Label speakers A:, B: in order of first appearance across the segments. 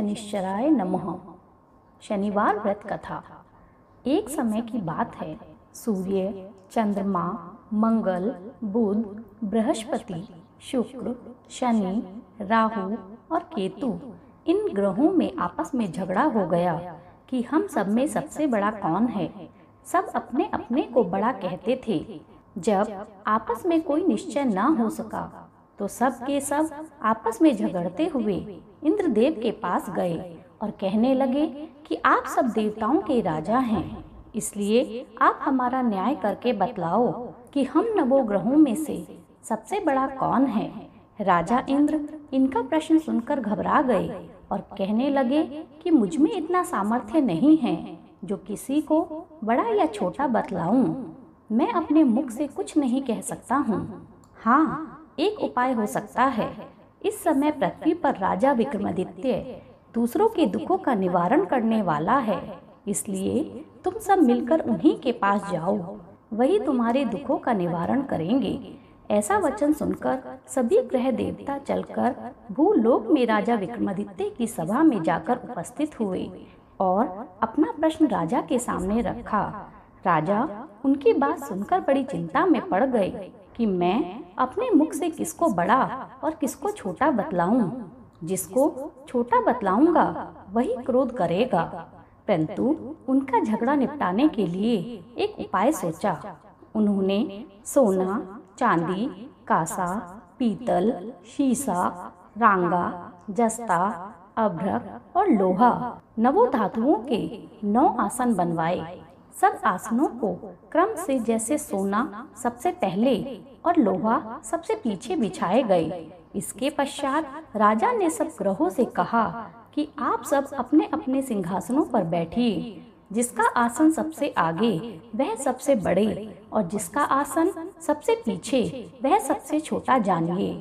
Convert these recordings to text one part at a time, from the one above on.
A: शनिश्चराय नमः। शनिवार व्रत कथा। एक समय की बात है। सूर्य, चंद्रमा, मंगल, बुध, बृहस्पति, शुक्र, शनि, राहु और केतु इन ग्रहों में आपस में झगड़ा हो गया कि हम सब में सबसे बड़ा कौन है। सब अपने अपने को बड़ा कहते थे। जब आपस में कोई निश्चय न हो सका तो सब के सब आपस में झगड़ते हुए इंद्रदेव के पास गए और कहने लगे कि आप सब देवताओं के राजा हैं, इसलिए आप हमारा न्याय करके बतलाओ कि हम नवों ग्रहों में से सबसे बड़ा कौन है। राजा इंद्र इनका प्रश्न सुनकर घबरा गए और कहने लगे कि मुझ में इतना सामर्थ्य नहीं है जो किसी को बड़ा या छोटा बतलाऊं। मैं अपने मुख से कुछ नहीं कह सकता हूँ। हाँ, एक उपाय हो सकता है। इस समय पृथ्वी पर राजा विक्रमादित्य दूसरों के दुखों का निवारण करने वाला है, इसलिए तुम सब मिलकर उन्हीं के पास जाओ, वही तुम्हारे दुखों का निवारण करेंगे। ऐसा वचन सुनकर सभी ग्रह देवता चलकर भूलोक में राजा विक्रमादित्य की सभा में जाकर उपस्थित हुए और अपना प्रश्न राजा के सामने रखा। राजा उनकी बात सुनकर बड़ी चिंता में पड़ गए कि मैं अपने मुख से किसको बड़ा और किसको छोटा बतलाऊं। जिसको छोटा बतलाऊंगा वही क्रोध करेगा। परंतु उनका झगड़ा निपटाने के लिए एक उपाय सोचा। उन्होंने सोना, चांदी, कांसा, पीतल, शीशा, रांगा, जस्ता, अभ्रक और लोहा नवों धातुओं के 9 आसन बनवाए। सब आसनों को क्रम से जैसे सोना सबसे पहले और लोहा सबसे पीछे बिछाए गए। इसके पश्चात राजा ने सब ग्रहों से कहा कि आप सब अपने अपने सिंहासनों पर बैठिए। जिसका आसन सबसे आगे वह सबसे बड़े और जिसका आसन सबसे पीछे वह सबसे छोटा जानिए।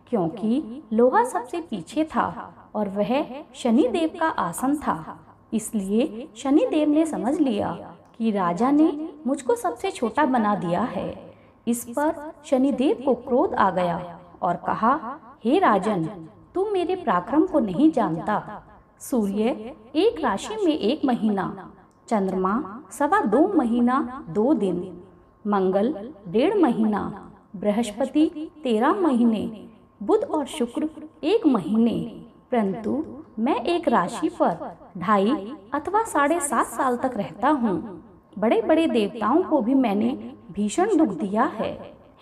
A: क्योंकि लोहा सबसे पीछे था और वह शनिदेव का आसन था, इसलिए शनिदेव ने समझ लिया कि राजा ने मुझको सबसे छोटा बना दिया है। इस पर शनिदेव को क्रोध आ गया और कहा, हे राजन, तू मेरे पराक्रम को नहीं जानता। सूर्य एक राशि में 1 महीना, चंद्रमा 2.25 महीना 2 दिन, मंगल 1.5 महीना, बृहस्पति 13 महीने, बुध और शुक्र 1 महीने। परंतु मैं एक राशि पर 2.5 अथवा 7.5 साल तक रहता हूँ। बड़े बड़े देवताओं को भी मैंने भीषण दुख दिया है।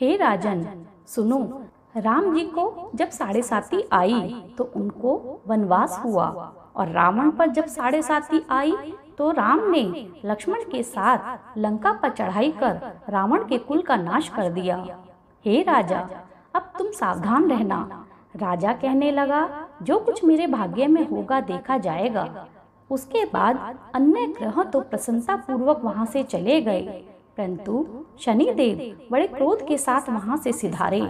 A: हे राजन, सुनो, राम जी को जब 7.5 आई तो उनको वनवास हुआ और रावण पर जब 7.5 आई तो राम ने लक्ष्मण के साथ लंका पर चढ़ाई कर रावण के कुल का नाश कर दिया। हे राजा, अब तुम सावधान रहना। राजा कहने लगा, जो कुछ मेरे भाग्य में होगा देखा जाएगा। उसके बाद अन्य ग्रह तो प्रसन्नता पूर्वक वहां से चले गए, परंतु शनिदेव बड़े क्रोध के साथ वहां से सिधारे।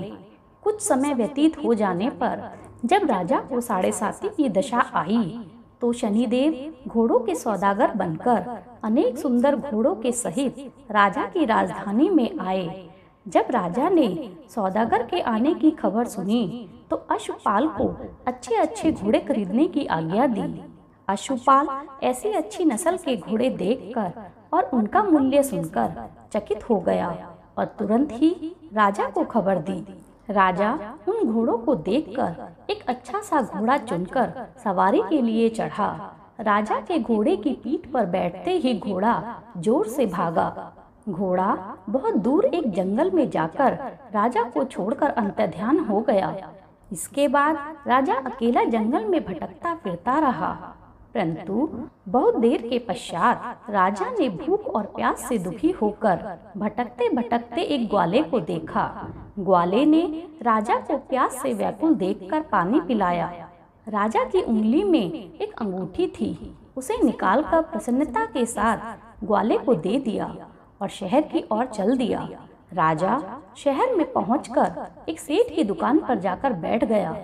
A: कुछ समय व्यतीत हो जाने पर जब राजा को 7.5 की दशा आई तो शनिदेव घोड़ों के सौदागर बनकर अनेक सुंदर घोड़ों के सहित राजा की राजधानी में आए। जब राजा ने सौदागर के आने की खबर सुनी तो अश्वपाल को अच्छे अच्छे घोड़े खरीदने की आज्ञा दी। अश्वपाल ऐसी अच्छी नस्ल के घोड़े देखकर और उनका मूल्य सुनकर चकित हो गया और तुरंत ही राजा को खबर दी। राजा उन घोड़ों को देखकर एक अच्छा सा घोड़ा चुनकर सवारी के लिए चढ़ा। राजा के घोड़े की पीठ पर बैठते ही घोड़ा जोर से भागा। घोड़ा बहुत दूर एक जंगल में जाकर राजा को छोड़कर अंतर्ध्यान हो गया। इसके बाद राजा अकेला जंगल में भटकता फिरता रहा। परंतु बहुत देर के पश्चात राजा ने भूख और प्यास से दुखी होकर भटकते भटकते एक ग्वाले को देखा। ग्वाले ने राजा को प्यास से व्याकुल देखकर पानी पिलाया। राजा की उंगली में एक अंगूठी थी, उसे निकालकर प्रसन्नता के साथ ग्वाले को दे दिया और शहर की ओर चल दिया। राजा शहर में पहुंचकर एक सेठ की दुकान पर जाकर बैठ गया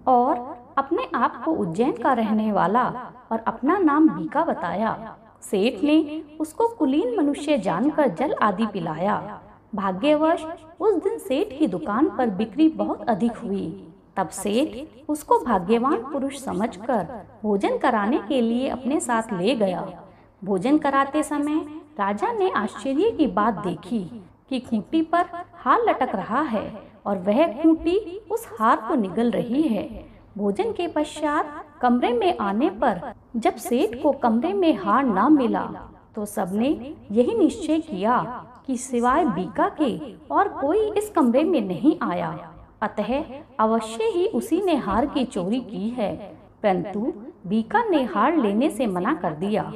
A: और अपने आप को उज्जैन का रहने वाला और अपना नाम बीका बताया। सेठ ने उसको कुलीन मनुष्य जानकर जल आदि पिलाया। भाग्यवश उस दिन सेठ की दुकान पर बिक्री बहुत अधिक हुई। तब सेठ उसको भाग्यवान पुरुष समझकर भोजन कराने के लिए अपने साथ ले गया। भोजन कराते समय राजा ने आश्चर्य की बात देखी कि खूंटी पर हार लटक रहा है और वह खूंटी उस हार को निगल रही है। भोजन के पश्चात कमरे में आने पर जब सेठ को कमरे में हार ना मिला तो सबने यही निश्चय किया कि सिवाय बीका के और कोई इस कमरे में नहीं आया, अतः अवश्य ही उसी ने हार की चोरी की है। परंतु बीका ने हार लेने से मना कर दिया।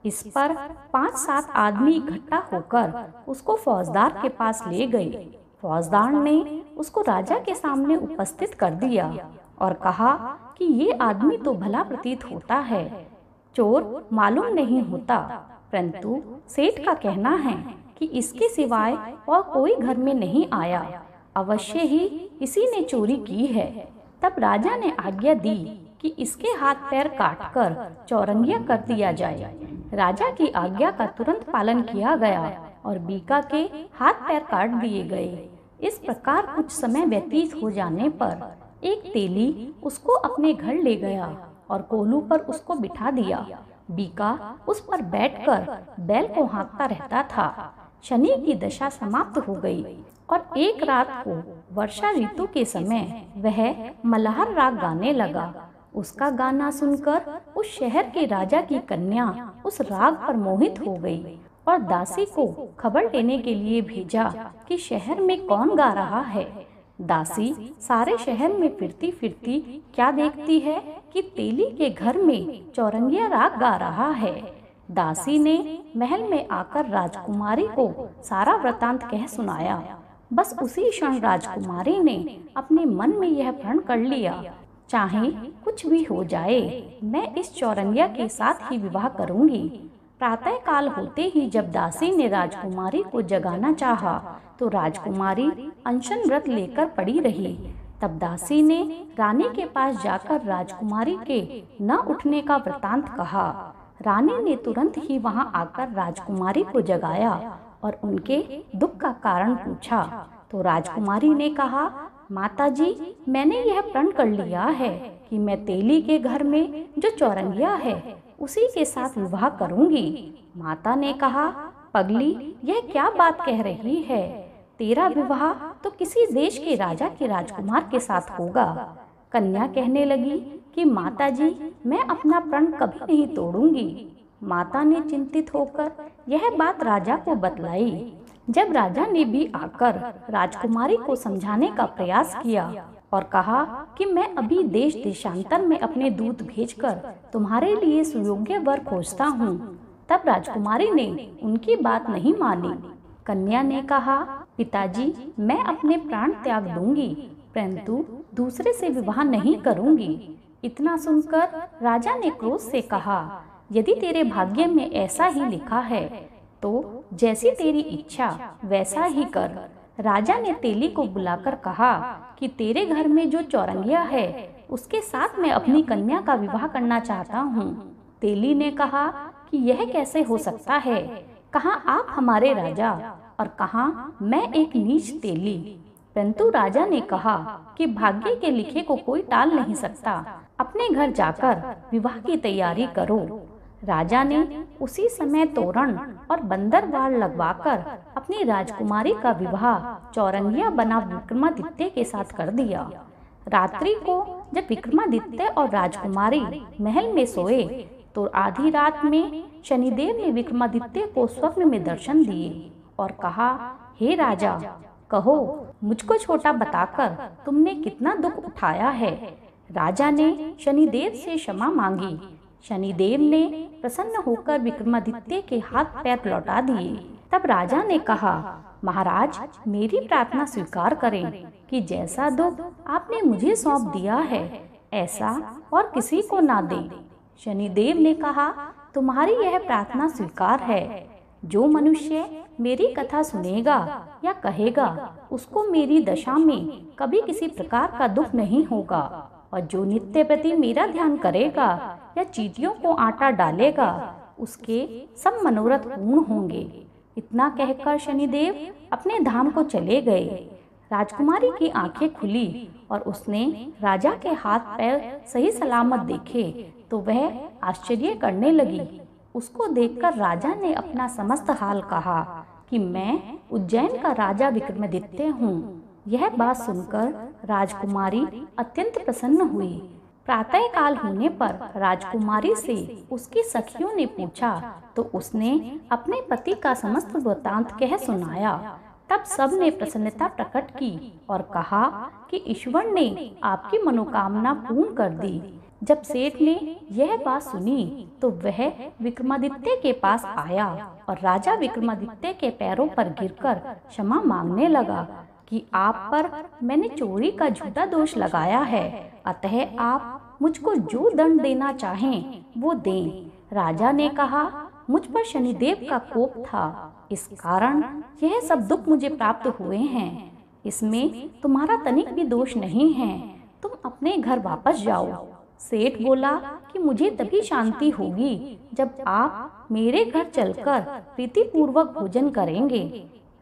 A: इस पर 5-7 आदमी इकट्ठा होकर उसको फौजदार के पास ले गए। फौजदार ने उसको राजा के सामने उपस्थित कर दिया और कहा कि ये आदमी तो भला प्रतीत होता है, चोर मालूम नहीं होता, परंतु सेठ का कहना है कि इसके सिवाय और कोई घर में नहीं आया, अवश्य ही इसी ने चोरी की है। तब राजा ने आज्ञा दी कि इसके हाथ पैर काटकर चौरंगिया कर दिया जाए। राजा की आज्ञा का तुरंत पालन किया गया और बीका के हाथ पैर काट दिए गए। इस प्रकार कुछ समय व्यतीत हो जाने पर एक तेली उसको अपने घर ले गया और कोलू पर उसको बिठा दिया। बीका उस पर बैठकर बैल को हाँकता रहता था। शनि की दशा समाप्त हो गई और एक रात को वर्षा ऋतु के समय वह मल्हार राग गाने लगा। उसका गाना सुनकर उस शहर के राजा की कन्या उस राग पर मोहित हो गई और दासी को खबर लेने के लिए भेजा कि शहर में कौन गा रहा है। दासी सारे शहर में फिरती फिरती क्या देखती है कि तेली के घर में चौरंगिया राग गा रहा है। दासी ने महल में आकर राजकुमारी को सारा वृतांत कह सुनाया। बस उसी क्षण राजकुमारी ने अपने मन में यह प्रण कर लिया, चाहे कुछ भी हो जाए, मैं इस चौरंगिया के साथ ही विवाह करूंगी। प्रातः काल होते ही जब दासी ने राजकुमारी को जगाना चाहा तो राजकुमारी अनशन व्रत लेकर पड़ी रही। तब दासी ने रानी के पास जाकर राजकुमारी के न उठने का वृतांत कहा। रानी ने तुरंत ही वहां आकर राजकुमारी को जगाया और उनके दुख का कारण पूछा तो राजकुमारी ने कहा, माताजी, मैंने यह प्रण कर लिया है कि मैं तेली के घर में जो चौरंगिया है उसी के साथ विवाह करूंगी। माता ने कहा, पगली, यह क्या बात कह रही है? तेरा विवाह तो किसी देश के राजा के राजकुमार के साथ होगा। कन्या कहने लगी कि माताजी, मैं अपना प्रण कभी नहीं तोड़ूंगी। माता ने चिंतित होकर यह बात राजा को बतलाई। जब राजा ने भी आकर राजकुमारी को समझाने का प्रयास किया और कहा कि मैं अभी देश देशांतर में अपने दूत भेजकर तुम्हारे लिए सुयोग्य वर खोजता हूँ, तब राजकुमारी ने उनकी बात नहीं मानी। कन्या ने कहा, पिताजी, मैं अपने प्राण त्याग दूंगी, परंतु दूसरे से विवाह नहीं करूंगी। इतना सुनकर राजा ने क्रोध से कहा, यदि तेरे भाग्य में ऐसा ही लिखा है तो जैसी तेरी इच्छा वैसा ही कर। राजा ने तेली को बुलाकर कहा कि तेरे घर में जो चौरंगिया है उसके साथ मैं अपनी कन्या का विवाह करना चाहता हूँ। तेली ने कहा कि यह कैसे हो सकता है? कहाँ आप हमारे राजा और कहाँ मैं एक नीच तेली। परंतु राजा ने कहा कि भाग्य के लिखे को कोई टाल नहीं सकता, अपने घर जाकर विवाह की तैयारी करो। राजा ने उसी समय तोरण और बंदरवाल लगवाकर अपनी राजकुमारी का विवाह चौरंगिया बना विक्रमादित्य के साथ कर दिया। रात्रि को जब विक्रमादित्य और राजकुमारी महल में सोए तो आधी रात में शनिदेव ने विक्रमादित्य को स्वप्न में दर्शन दिए और कहा, हे राजा, कहो मुझको छोटा बताकर तुमने कितना दुख उठाया है। राजा ने शनिदेव से क्षमा मांगी। शनिदेव ने प्रसन्न होकर विक्रमादित्य के हाथ पैर लौटा दिए। तब राजा ने कहा, महाराज, मेरी प्रार्थना स्वीकार करें कि जैसा दुख आपने मुझे सौंप दिया है ऐसा और किसी को ना दें। शनिदेव ने कहा, तुम्हारी यह प्रार्थना स्वीकार है। जो मनुष्य मेरी कथा सुनेगा या कहेगा उसको मेरी दशा में कभी किसी प्रकार का दुख नहीं होगा, और जो नित्य प्रति मेरा ध्यान करेगा या चींटियों को आटा डालेगा उसके सब मनोरथ पूर्ण होंगे। इतना कहकर शनिदेव अपने धाम को चले गए। राजकुमारी की आंखें खुली और उसने राजा के हाथ पैर सही सलामत देखे तो वह आश्चर्य करने लगी। उसको देखकर राजा ने अपना समस्त हाल कहा कि मैं उज्जैन का राजा विक्रमादित्य हूँ। यह बात सुनकर राजकुमारी अत्यंत प्रसन्न हुई। प्रातः काल होने पर राजकुमारी से उसकी सखियों ने पूछा तो उसने अपने पति का समस्त वृत्तांत कह सुनाया। तब सब ने प्रसन्नता प्रकट की और कहा कि ईश्वर ने आपकी मनोकामना पूर्ण कर दी। जब सेठ ने यह बात सुनी तो वह विक्रमादित्य के पास आया और राजा विक्रमादित्य के पैरों पर गिरकर क्षमा मांगने लगा कि आप पर मैंने चोरी का झूठा दोष लगाया है, अतः आप मुझको जो दंड देना चाहें वो दें। राजा ने कहा, मुझ पर शनिदेव का कोप था, इस कारण यह सब दुख मुझे प्राप्त हुए हैं। इसमें तुम्हारा तनिक भी दोष नहीं है, तुम अपने घर वापस जाओ। सेठ बोला कि मुझे तभी शांति होगी जब आप मेरे घर चलकर प्रीतिपूर्वक भोजन करेंगे।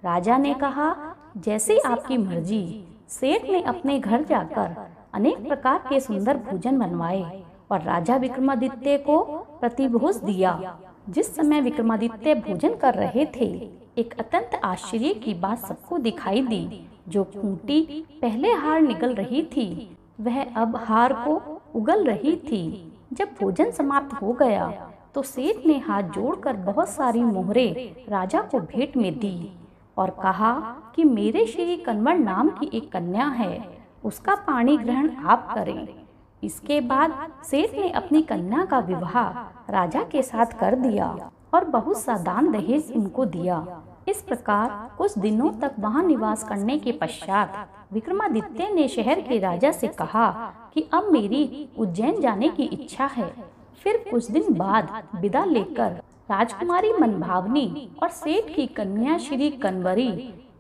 A: राजा ने कहा, जैसे आपकी मर्जी। सेठ ने अपने घर जाकर अनेक प्रकार के सुंदर भोजन बनवाए और राजा विक्रमादित्य को प्रतिभोज दिया। जिस समय विक्रमादित्य भोजन कर रहे थे, एक अत्यंत आश्चर्य की बात सबको दिखाई दी। जो खूंटी पहले हार निगल रही थी, वह अब हार को उगल रही थी। जब भोजन समाप्त हो गया तो सेठ ने हाथ जोड़कर बहुत सारी मोहरें राजा को भेंट में दी और कहा कि मेरे श्री कन्वर नाम की एक कन्या है, उसका पाणी ग्रहण आप करें। इसके बाद सेठ ने अपनी कन्या का विवाह राजा के साथ कर दिया और बहुत सा दान दहेज उनको दिया। इस प्रकार कुछ दिनों तक वहां निवास करने के पश्चात विक्रमादित्य ने शहर के राजा से कहा कि अब मेरी उज्जैन जाने की इच्छा है। फिर कुछ दिन बाद विदा लेकर राजकुमारी मनभावनी और सेठ की कन्या श्री कन्वरी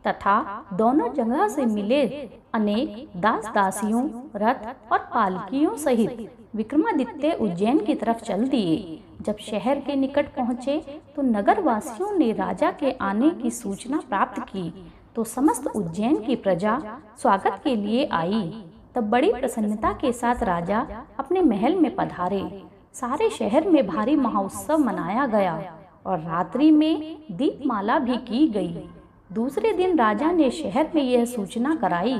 A: तथा दोनों जगह से मिले अनेक दास दासियों, रथ और पालकियों सहित विक्रमादित्य उज्जैन की तरफ चल दिए। जब शहर के निकट पहुँचे तो नगर वासियों ने राजा के आने की सूचना प्राप्त की तो समस्त उज्जैन की प्रजा स्वागत के लिए आई। तब बड़ी प्रसन्नता के साथ राजा अपने महल में पधारे। सारे शहर में भारी महोत्सव मनाया गया और रात्रि में दीपमाला भी की गई। दूसरे दिन राजा ने शहर में यह सूचना कराई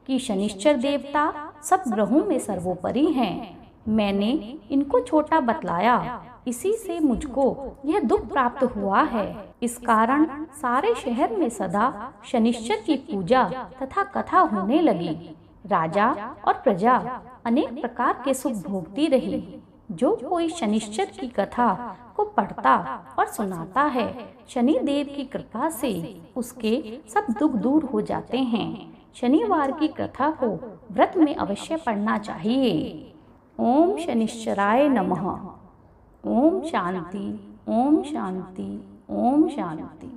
A: कि शनिश्चर देवता सब ग्रहों में सर्वोपरि हैं। मैंने इनको छोटा बतलाया, इसी से मुझको यह दुख प्राप्त हुआ है। इस कारण सारे शहर में सदा शनिश्चर की पूजा तथा कथा होने लगी। राजा और प्रजा अनेक प्रकार के सुख भोगती रही। जो कोई शनिश्चर की कथा को पढ़ता और सुनाता है, शनि देव की कृपा से उसके सब दुख दूर हो जाते हैं। शनिवार की कथा को व्रत में अवश्य पढ़ना चाहिए। ओम शनिश्चराय नमः। ओम शांति, ओम शांति, ओम शांति।